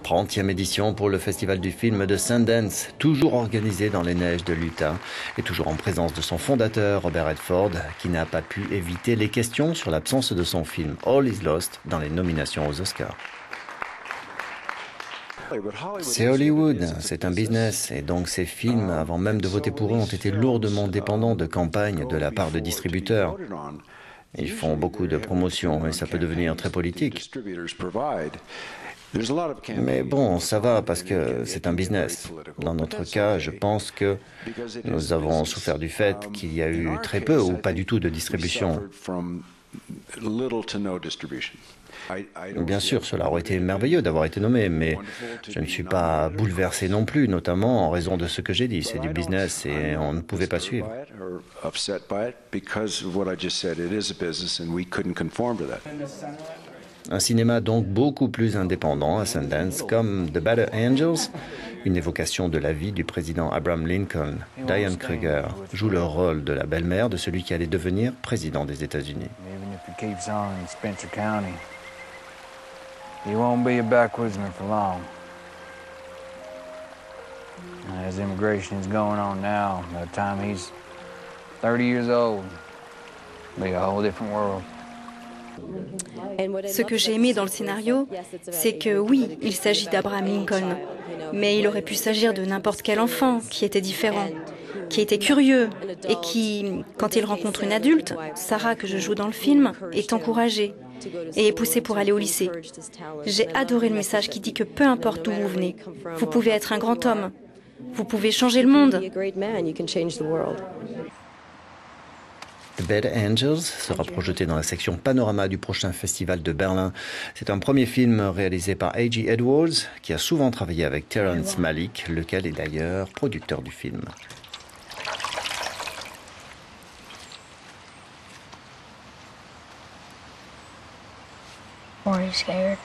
30e édition pour le Festival du film de Sundance, toujours organisé dans les neiges de l'Utah et toujours en présence de son fondateur Robert Redford, qui n'a pas pu éviter les questions sur l'absence de son film All Is Lost dans les nominations aux Oscars. C'est Hollywood, c'est un business, et donc ces films, avant même de voter pour eux, ont été lourdement dépendants de campagnes de la part de distributeurs. Ils font beaucoup de promotions et ça peut devenir très politique. Mais bon, ça va parce que c'est un business. Dans notre cas, je pense que nous avons souffert du fait qu'il y a eu très peu ou pas du tout de distribution. Bien sûr, cela aurait été merveilleux d'avoir été nommé, mais je ne suis pas bouleversé non plus, notamment en raison de ce que j'ai dit. C'est du business et on ne pouvait pas suivre. Un cinéma donc beaucoup plus indépendant à Sundance, comme The Better Angels, une évocation de la vie du président Abraham Lincoln. Diane Kruger joue le rôle de la belle-mère de celui qui allait devenir président des États-Unis. He won't be a backwoodsman for long. As immigration is going on now, by the time he's 30 years old, it'll be a whole different world. Ce que j'ai aimé dans le scénario, c'est que oui, il s'agit d'Abraham Lincoln, mais il aurait pu s'agir de n'importe quel enfant qui était différent, qui était curieux et qui, quand il rencontre une adulte, Sarah que je joue dans le film, est encouragée et est poussée pour aller au lycée. J'ai adoré le message qui dit que peu importe d'où vous venez, vous pouvez être un grand homme, vous pouvez changer le monde. The Better Angels sera projeté dans la section Panorama du prochain festival de Berlin. C'est un premier film réalisé par A.G. Edwards, qui a souvent travaillé avec Terrence Malick, lequel est d'ailleurs producteur du film. Are you scared?